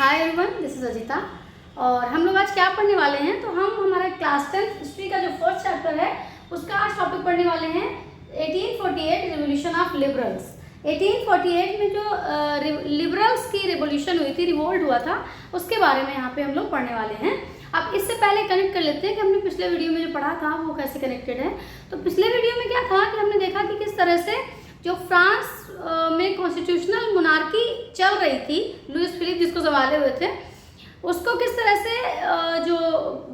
Hi everyone, this is Ajita. और हम लोग आज क्या पढ़ने वाले हैं, तो हम हमारा क्लास 10 हिस्ट्री का जो फर्स्ट चैप्टर है उसका आज टॉपिक पढ़ने वाले हैं 1848 रिवोल्यूशन ऑफ लिबरल्स। 1848 में जो लिबरल्स की रिवोल्यूशन हुई थी, रिवोल्ट हुआ था, उसके बारे में यहाँ पे हम लोग पढ़ने वाले हैं। अब इससे पहले कनेक्ट कर लेते हैं कि हमने पिछले वीडियो में जो पढ़ा था वो कैसे कनेक्टेड है। तो पिछले वीडियो में क्या था कि हमने देखा कि किस तरह से जो फ्रांस में कॉन्स्टिट्यूशनल मोनार्की चल रही थी, लुइस फिलिप जिसको संभाले हुए थे, उसको किस तरह से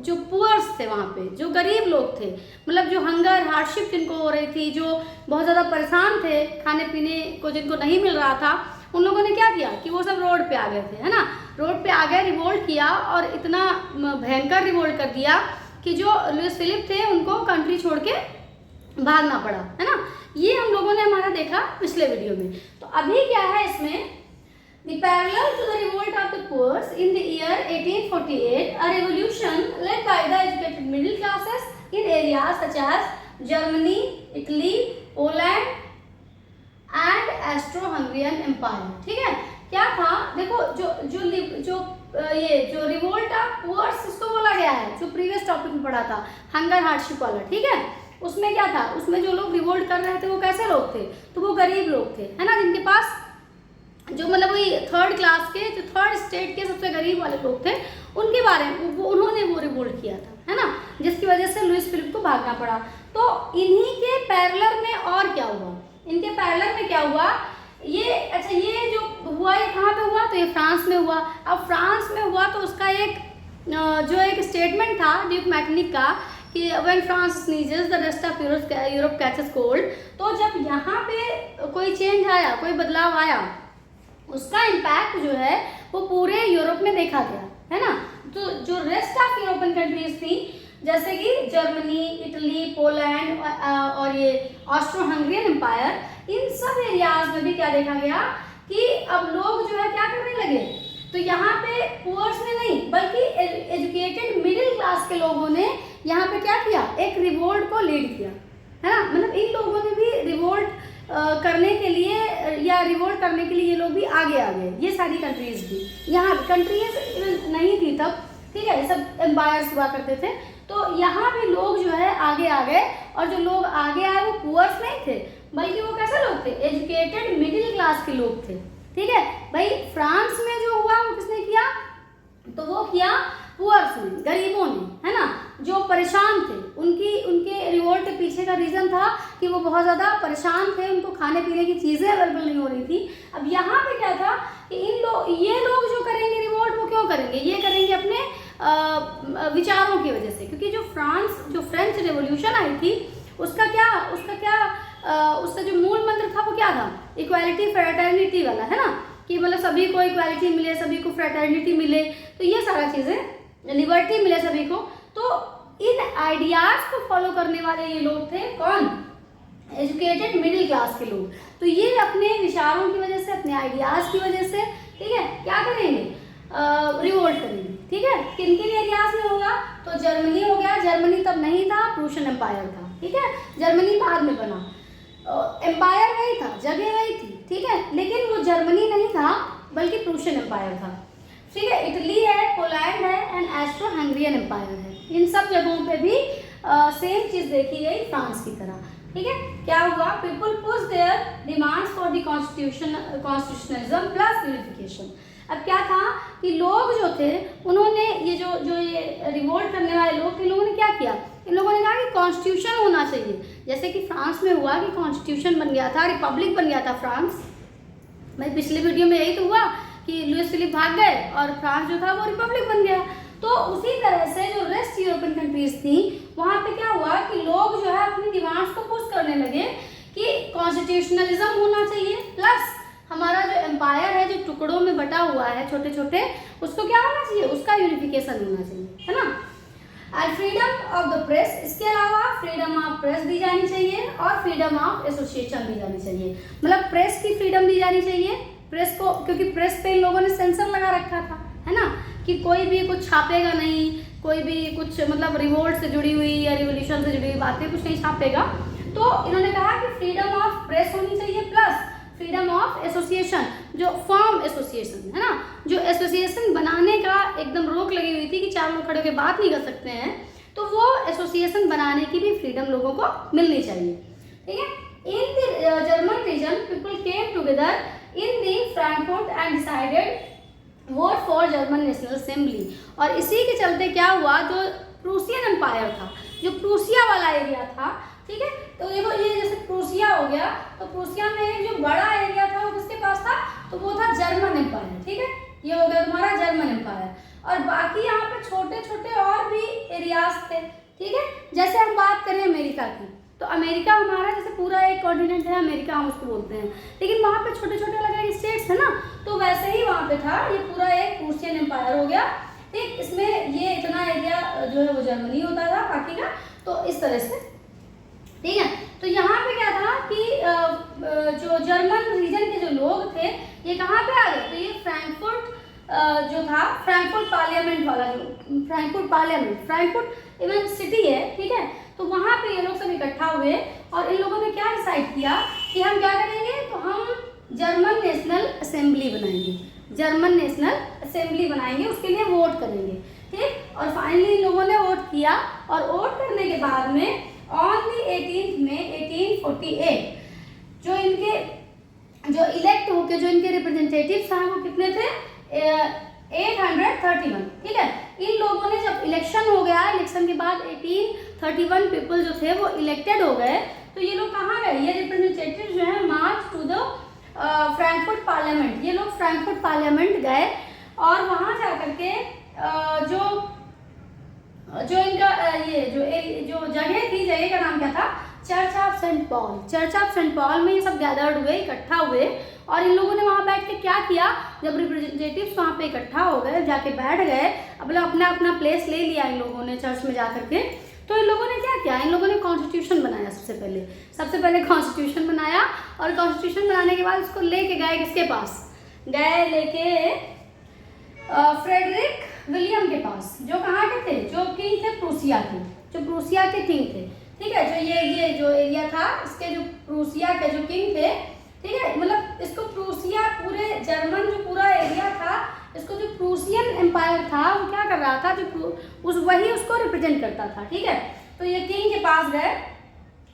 जो पुअर्स थे वहाँ पे, जो गरीब लोग थे, मतलब जो हंगर हार्डशिप जिनको हो रही थी, जो बहुत ज़्यादा परेशान थे, खाने पीने को जिनको नहीं मिल रहा था, उन लोगों ने क्या किया कि वो सब रोड पे आ गए थे, है ना। रोड पे आ गए, रिवोल्ट किया और इतना भयंकर रिवोल्ट कर दिया कि जो लुइस फिलिप थे उनको कंट्री छोड़ के भागना पड़ा, है ना। ये हम लोगों ने हमारा देखा पिछले वीडियो में। तो अभी क्या है इसमें, The parallel to the revolt of the poors in the year 1848, a revolution led by the educated middle classes in areas such as Germany, Italy, Poland and Austro-Hungarian Empire। ठीक है, क्या था, देखो जो रिवोल्ट ऑफ पुअर्स इसको बोला गया है, जो प्रीवियस टॉपिक में पढ़ा था, हंगर हार्डशिप वाला, ठीक है। उसमें क्या था, उसमें जो लोग रिवोल्ट कर रहे थे वो कैसे लोग थे, तो वो गरीब लोग थे, है ना, जिनके पास जो मतलब वही थर्ड क्लास के, जो थर्ड स्टेट के सबसे गरीब वाले लोग थे, उनके बारे में उन्होंने वो रिवोल्ट किया था, है ना, जिसकी वजह से लुइस फिलिप को भागना पड़ा। तो इन्हीं के पैरेलल में और क्या हुआ, इनके पैरेलल में क्या हुआ, ये जो हुआ ये कहाँ पे हुआ, तो ये फ्रांस में हुआ। अब फ्रांस में हुआ तो उसका एक स्टेटमेंट था ड्यूक मैटनिक का कि when France sneezes the rest of Europe catches cold. तो जब यहाँ पे कोई चेंज आया, कोई बदलाव आया, उसका इम्पैक्ट जो है वो पूरे यूरोप में देखा गया, है ना। तो जो रेस्ट ऑफ यूरोपियन कंट्रीज थी, जैसे कि जर्मनी, इटली, पोलैंड और ये ऑस्ट्रो हंगरियन एम्पायर, इन सब एरियाज में भी क्या देखा गया कि अब लोग जो है क्या करने लगे, तो यहाँ पे पुअर्स ने नहीं बल्कि एजुकेटेड मिडिल क्लास के लोगों ने यहाँ पे क्या किया, एक रिवोल्ट को लीड किया, है ना। मतलब इन लोगों ने भी रिवोल्ट करने के लिए या रिवोल्ट करने के लिए ये लोग भी आगे आ गए। ये सारी कंट्रीज भी, यहाँ कंट्रीज नहीं थी तब, ठीक है, ये सब एम्पायर्स हुआ करते थे। तो यहाँ भी लोग जो है आगे आ गए, और जो लोग आगे आए वो पुअर्स नहीं थे बल्कि वो कैसे लोग थे, एजुकेटेड मिडिल क्लास के लोग थे, ठीक है। भाई फ्रांस में जो हुआ वो किसने किया, तो वो किया पुअर्स ने, गरीबों ने, है ना, जो परेशान थे। उनके रिवोल्ट के पीछे का रीज़न था कि वो बहुत ज़्यादा परेशान थे, उनको खाने पीने की चीज़ें अवेलेबल नहीं हो रही थी। अब यहाँ पे क्या था कि ये लोग जो करेंगे रिवोल्ट, वो क्यों करेंगे, ये करेंगे अपने विचारों की वजह से, क्योंकि जो फ्रेंच रेवोल्यूशन आई थी उसका जो मूल मंत्र था वो क्या था, इक्वालिटी फ्रेटर्निटी वाला, है ना, कि मतलब सभी को इक्वालिटी मिले, सभी को फ्रेटर्निटी मिले, तो ये सारा चीज़ें, लिबर्टी मिले सभी को। तो इन आइडियाज को फॉलो करने वाले ये लोग थे, कौन, एजुकेटेड मिडिल क्लास के लोग। तो ये अपने विचारों की वजह से, अपने आइडियाज की वजह से, ठीक है, क्या करेंगे, रिवोल्ट करेंगे, ठीक है। किन किन एरियाज में होगा, तो जर्मनी हो गया, जर्मनी तब नहीं था, प्रूशियन एम्पायर था, ठीक है, जर्मनी बाद में बना, एम्पायर वही था, जगह वही थी, ठीक है, लेकिन वो जर्मनी नहीं था बल्कि प्रूशियन एम्पायर था, ठीक है। इटली है, पोलैंड है एंड ऑस्ट्रो हंगरियन एम्पायर है। इन सब जगहों पे भी सेम चीज़ देखी गई फ्रांस की तरह, ठीक है। क्या हुआ, people push there demands for the constitutionalism plus unification. अब क्या था कि लोग जो थे उन्होंने ये रिवोल्ट करने वाले लोग थे, इन लोगों ने क्या किया, इन लोगों ने कहा कि कॉन्स्टिट्यूशन होना चाहिए, जैसे कि फ्रांस में हुआ कि कॉन्स्टिट्यूशन बन गया था, रिपब्लिक बन गया था फ्रांस। मैं पिछले वीडियो में यही तो हुआ कि लुइस फिलिप भाग गए और फ्रांस जो था वो रिपब्लिक बन गया। तो उसी तरह से जो रेस्ट यूरोपियन कंट्रीज थी, वहाँ पे क्या हुआ कि लोग जो है अपनी डिमांड्स को पुश करने लगे कि कॉन्स्टिट्यूशनलिज्म होना चाहिए, प्लस हमारा जो एम्पायर है, जो टुकड़ों में बटा हुआ है छोटे छोटे, उसको क्या होना चाहिए, उसका यूनिफिकेशन होना चाहिए, है ना। और फ्रीडम ऑफ द प्रेस, इसके अलावा फ्रीडम ऑफ प्रेस दी जानी चाहिए और फ्रीडम ऑफ एसोसिएशन दी जानी चाहिए। मतलब प्रेस की फ्रीडम दी जानी चाहिए, प्रेस को, क्योंकि प्रेस पे इन लोगों ने सेंसर लगा रखा था, है ना, कि कोई भी कुछ छापेगा नहीं, कोई भी कुछ मतलब रिवोल्ट से जुड़ी हुई या रिवोल्यूशन से जुड़ी हुई बातें कुछ नहीं छापेगा। तो इन्होंने कहा कि फ्रीडम ऑफ प्रेस होनी चाहिए, प्लस फ्रीडम ऑफ एसोसिएशन, जो फॉर्म एसोसिएशन है ना, जो एसोसिएशन बनाने का एकदम रोक लगी हुई थी कि 4 लोग खड़े होकर बात नहीं कर सकते हैं, तो वो एसोसिएशन बनाने की भी फ्रीडम लोगों को मिलनी चाहिए, ठीक है। In the German region people came together in the Frankfurt and decided vote for German national assembly. और इसी के चलते क्या हुआ, जो प्रूसियन एम्पायर था, जो प्रूसिया वाला एरिया था, ठीक है, तो देखो ये जैसे प्रूसिया हो गया, तो प्रूसिया में जो बड़ा एरिया था वो किसके पास था, तो वो था जर्मन एम्पायर, ठीक है, ये हो गया तुम्हारा जर्मन एम्पायर। और बाकी यहाँ पे छोटे छोटे और भी एरियाज थे, ठीक है। जैसे हम बात करें अमेरिका की, तो अमेरिका हमारा जैसे पूरा एक कॉन्टिनेंट है अमेरिका, हम उसको बोलते हैं, लेकिन वहाँ पे छोटे छोटे अलग अलग स्टेट्स है ना, तो वैसे ही वहाँ पे था, ये पूरा एक प्रूसियन एम्पायर हो गया, ठीक। इसमें ये इतना एरिया जो है वो जर्मनी होता था बाकी का, तो इस तरह से, ठीक है। तो यहाँ पे क्या था कि जो जर्मन रीजन के जो लोग थे ये कहाँ पे आ गए, तो ये फ्रैंकफर्ट जो था, फ्रैंकफर्ट पार्लियामेंट वाला, जो Frankfurt parliament, Frankfurt even city है, ठीक है, तो वहाँ पे ये लोग सब इकट्ठा हुए और इन लोगों ने क्या डिसाइड किया कि हम क्या करेंगे, तो हम जर्मन नेशनल असेंबली बनाएंगे, जर्मन नेशनल असेंबली बनाएंगे, उसके लिए वोट करेंगे, ठीक। और फाइनली इन लोगों ने वोट किया और वोट करने के बाद में ऑन दी 18 मई 1848 जो इनके जो इलेक्ट होके जो इनके रिप्रेजेंटेटिव्स हैं वो कितने थे, 831, ठीक है। इन लोगों ने जब इलेक्शन हो गया, इलेक्शन के बाद 1831 पीपल जो थे वो इलेक्टेड हो गए, तो ये लोग कहाँ गए, ये रिप्रेजेंटेटिव जो है March two the Frankfurt parliament, ये लोग फ्रैंकफर्ट पार्लियामेंट गए और वहाँ जा करके जो इनका ये जो जगह थी, जगह का नाम क्या था, church of Saint Paul, church of Saint Paul में ये सब गैदर्ड हुए, इकट्ठा हुए और इन लोगों ने वहाँ बैठ के क्या किया, जब रिप्रेजेंटेटिव्स वहाँ पे इकट्ठा हो गए, जाके बैठ गए, अपना अपना प्लेस ले लिया इन लोगों ने चर्च में जा करके, तो इन लोगों ने क्या किया, इन लोगों ने कॉन्स्टिट्यूशन बनाया, सबसे पहले कॉन्स्टिट्यूशन बनाया और कॉन्स्टिट्यूशन बनाने के बाद उसको लेके गए किसके पास, गए लेके फ्रेडरिक विलियम के पास, जो कहाँ के थे, जो किंग थे प्रूसिया के, जो प्रूसिया के किंग थे, ठीक है। जो ये जो एरिया था इसके जो प्रूसिया के जो किंग थे, ठीक है, मतलब इसको प्रूसिया, पूरे जर्मन जो पूरा एरिया था, इसको जो प्रूसियन एम्पायर था वो क्या कर रहा था, जो वही उसको रिप्रेजेंट करता था, ठीक है। तो ये किंग के पास गए,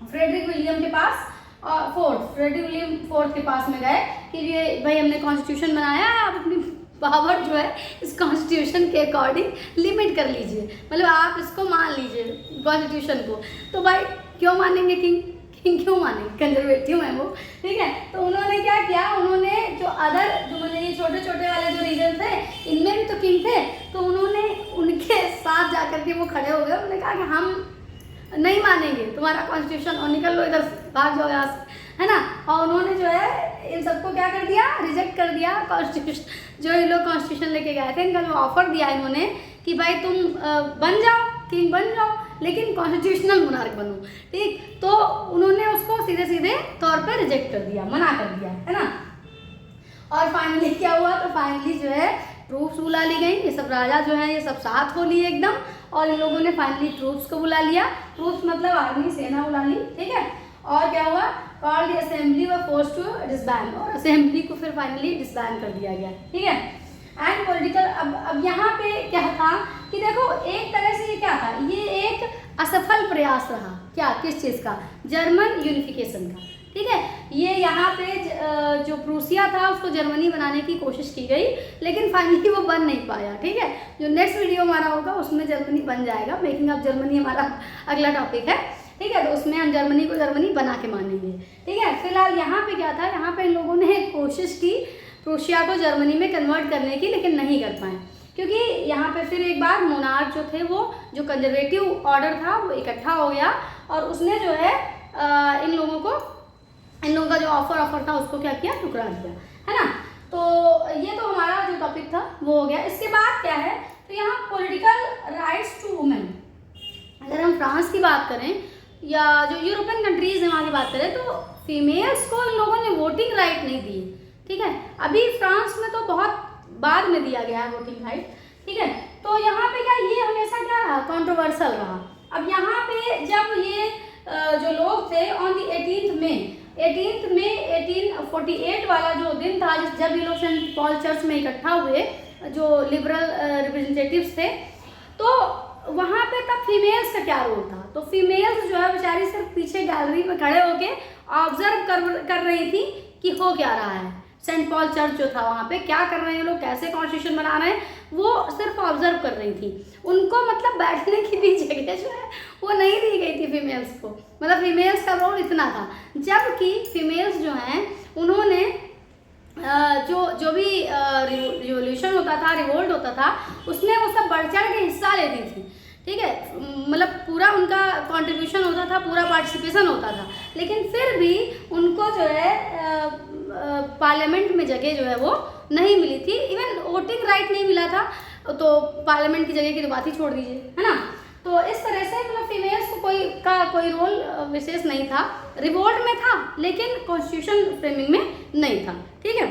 फ्रेडरिक विलियम के पास, और फ्रेडरिक विलियम फोर्थ के पास में गए कि ये भाई हमने कॉन्स्टिट्यूशन बनाया है, आप अपनी पावर जो है इस कॉन्स्टिट्यूशन के अकॉर्डिंग लिमिट कर लीजिए, मतलब आप इसको मान लीजिए कॉन्स्टिट्यूशन को। तो भाई क्यों मानेंगे किंग क्यों मानेंगे, कंजर्वेटिव है वो, ठीक है। तो उन्होंने क्या किया, उन्होंने जो मतलब ये छोटे छोटे वाले जो रीजन थे इनमें भी तो किंग थे, तो उन्होंने उनके साथ जा करके वो खड़े हो गए, उन्होंने कहा कि हम नहीं मानेंगे तुम्हारा कॉन्स्टिट्यूशन और निकल लो इधर, भाग जाओ यहाँ से, है ना। और उन्होंने जो है इन सबको क्या कर दिया, रिजेक्ट कर दिया कॉन्स्टिट्यूशन, जो ये लोग कॉन्स्टिट्यूशन लेके गए थे, इनका जो ऑफर दिया इन्होंने कि भाई तुम बन जाओ, किंग बन जाओ, लेकिन कॉन्स्टिट्यूशनल मोनार्क बनो, ठीक। तो उन्होंने उसको सीधे सीधे तौर पर रिजेक्ट कर दिया, मना कर दिया, है ना। और फाइनली क्या हुआ, तो फाइनली जो है ट्रूप्स बुला ली गई, ये सब राजा जो है ये सब साथ हो लिए एकदम, और इन लोगों ने फाइनली ट्रूप्स को बुला लिया, ट्रूप्स मतलब आर्मी, सेना बुला ली, ठीक है। और क्या हुआ, कॉल्ड द असेंबली व फोर्स टू डिसबैंड, और असेंबली को फिर फाइनली डिसबैंड कर दिया गया, ठीक है। एंड पॉलिटिकल, अब यहाँ पे क्या था कि देखो एक तरह से ये क्या था, ये एक असफल प्रयास रहा, क्या, किस चीज़ का, जर्मन यूनिफिकेशन का, ठीक है। ये यहाँ पे जो प्रूसिया था उसको जर्मनी बनाने की कोशिश की गई, लेकिन फाइनली वो बन नहीं पाया, ठीक है। जो नेक्स्ट वीडियो हमारा होगा उसमें जर्मनी बन जाएगा, मेकिंग ऑफ जर्मनी हमारा अगला टॉपिक है, ठीक है। तो उसमें हम जर्मनी को जर्मनी बना के मानेंगे, ठीक है। फिलहाल यहाँ पे क्या था, यहाँ पे इन लोगों ने कोशिश की प्रूसिया को जर्मनी में कन्वर्ट करने की, लेकिन नहीं कर पाए, क्योंकि यहाँ पे फिर एक बार मोनार्क जो थे, वो जो कंजर्वेटिव ऑर्डर था वो इकट्ठा हो गया और उसने जो है इन लोगों का जो ऑफर था उसको क्या किया, टुकरा दिया, है ना। तो ये तो हमारा जो टॉपिक था वो हो गया। इसके बाद क्या है, तो यहाँ पॉलिटिकल राइट्स टू वुमेन, अगर हम फ्रांस की बात करें या जो यूरोपियन कंट्रीज हैं वहाँ की बात करें, तो फीमेल्स को इन लोगों ने वोटिंग राइट नहीं दी, ठीक है। अभी फ्रांस में तो बहुत बाद में दिया गया है वोटिंग राइट, ठीक है। तो यहाँ पे क्या, ये हमेशा क्या रहा, कंट्रोवर्शियल रहा। अब यहाँ पे जब ये जो लोग थे ऑन दी 18 मई 18 में 1848 वाला जो दिन था जब ये लोग सेंट पॉल चर्च में इकट्ठा हुए, जो लिबरल रिप्रेजेंटेटिव्स थे, तो वहाँ पे तब फीमेल्स का क्या रोल था। तो फीमेल्स जो है बेचारी सिर्फ पीछे गैलरी में खड़े होके ऑब्जर्व कर रही थी कि हो क्या रहा है। सेंट पॉल चर्च जो था वहाँ पे क्या कर रहे हैं लोग, कैसे कॉन्स्टिट्यूशन बना रहे हैं, वो सिर्फ ऑब्जर्व कर रही थी। उनको मतलब बैठने की भी जगह जो है वो नहीं दी गई थी फीमेल्स को, मतलब फीमेल्स का रोल इतना था। जबकि फीमेल्स जो हैं उन्होंने जो भी रिवोल्यूशन होता था, रिवोल्ट होता था, उसमें वो सब बढ़ चढ़ के हिस्सा लेती थी, ठीक है, मतलब पूरा उनका कंट्रीब्यूशन होता था, पूरा पार्टिसिपेशन होता था। लेकिन फिर भी उनको जो है पार्लियामेंट में जगह जो है वो नहीं मिली थी, इवन वोटिंग राइट नहीं मिला था, तो पार्लियामेंट की जगह की तो बात ही छोड़ दीजिए, है ना। तो इस तरह से मतलब फीमेल्स को कोई रोल विशेष नहीं था। रिवोल्ट में था लेकिन कॉन्स्टिट्यूशन फ्रेमिंग में नहीं था, ठीक है।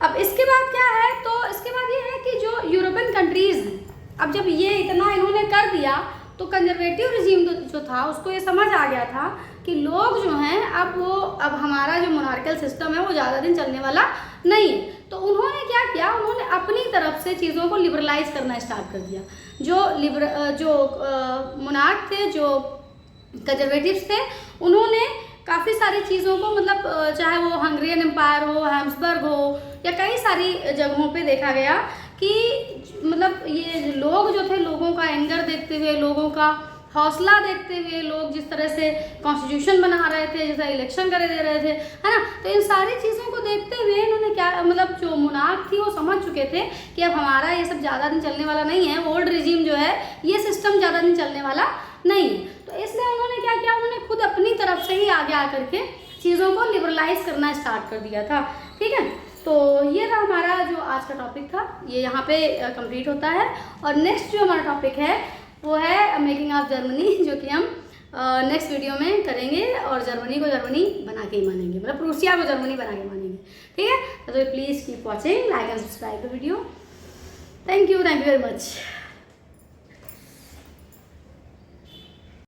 अब इसके बाद क्या है, तो इसके बाद ये है कि जो यूरोपियन कंट्रीज़ हैं, अब जब ये इतना इन्होंने कर दिया तो कंजर्वेटिव रिजीम जो था उसको ये समझ आ गया था कि लोग जो हैं अब हमारा जो मोनार्कल सिस्टम है वो ज़्यादा दिन चलने वाला नहीं है। तो उन्होंने क्या किया, उन्होंने अपनी तरफ से चीज़ों को लिबरलाइज करना स्टार्ट कर दिया। जो मोनार्क थे, जो कंजर्वेटिव्स थे, उन्होंने काफ़ी सारी चीज़ों को मतलब चाहे वो हंगेरियन एम्पायर हो, हैम्सबर्ग हो, या कई सारी जगहों पे देखा गया कि मतलब ये लोग जो थे, लोगों का एंगर देखते हुए, लोगों का हौसला देखते हुए, लोग जिस तरह से कॉन्स्टिट्यूशन बना रहे थे, जैसा इलेक्शन करे दे रहे थे, है ना, तो इन सारी चीज़ों को देखते हुए इन्होंने क्या मतलब जो मोनार्क थी वो समझ चुके थे कि अब हमारा ये सब ज़्यादा दिन चलने वाला नहीं है, ओल्ड रिजीम जो है ये सिस्टम ज़्यादा दिन चलने वाला नहीं है। तो इसलिए उन्होंने क्या किया, उन्होंने खुद अपनी तरफ से ही आगे आकर के चीज़ों को लिबरलाइज करना स्टार्ट कर दिया था, ठीक है। तो ये था हमारा जो आज का टॉपिक था, ये यहाँ पे कंप्लीट होता है। और नेक्स्ट जो हमारा टॉपिक है वो है मेकिंग ऑफ जर्मनी, जो कि हम नेक्स्ट वीडियो में करेंगे, और जर्मनी को जर्मनी बना के ही मानेंगे, मतलब प्रूसिया को जर्मनी बना के मानेंगे, ठीक है। तो please keep watching, like and subscribe the video. Thank you very much.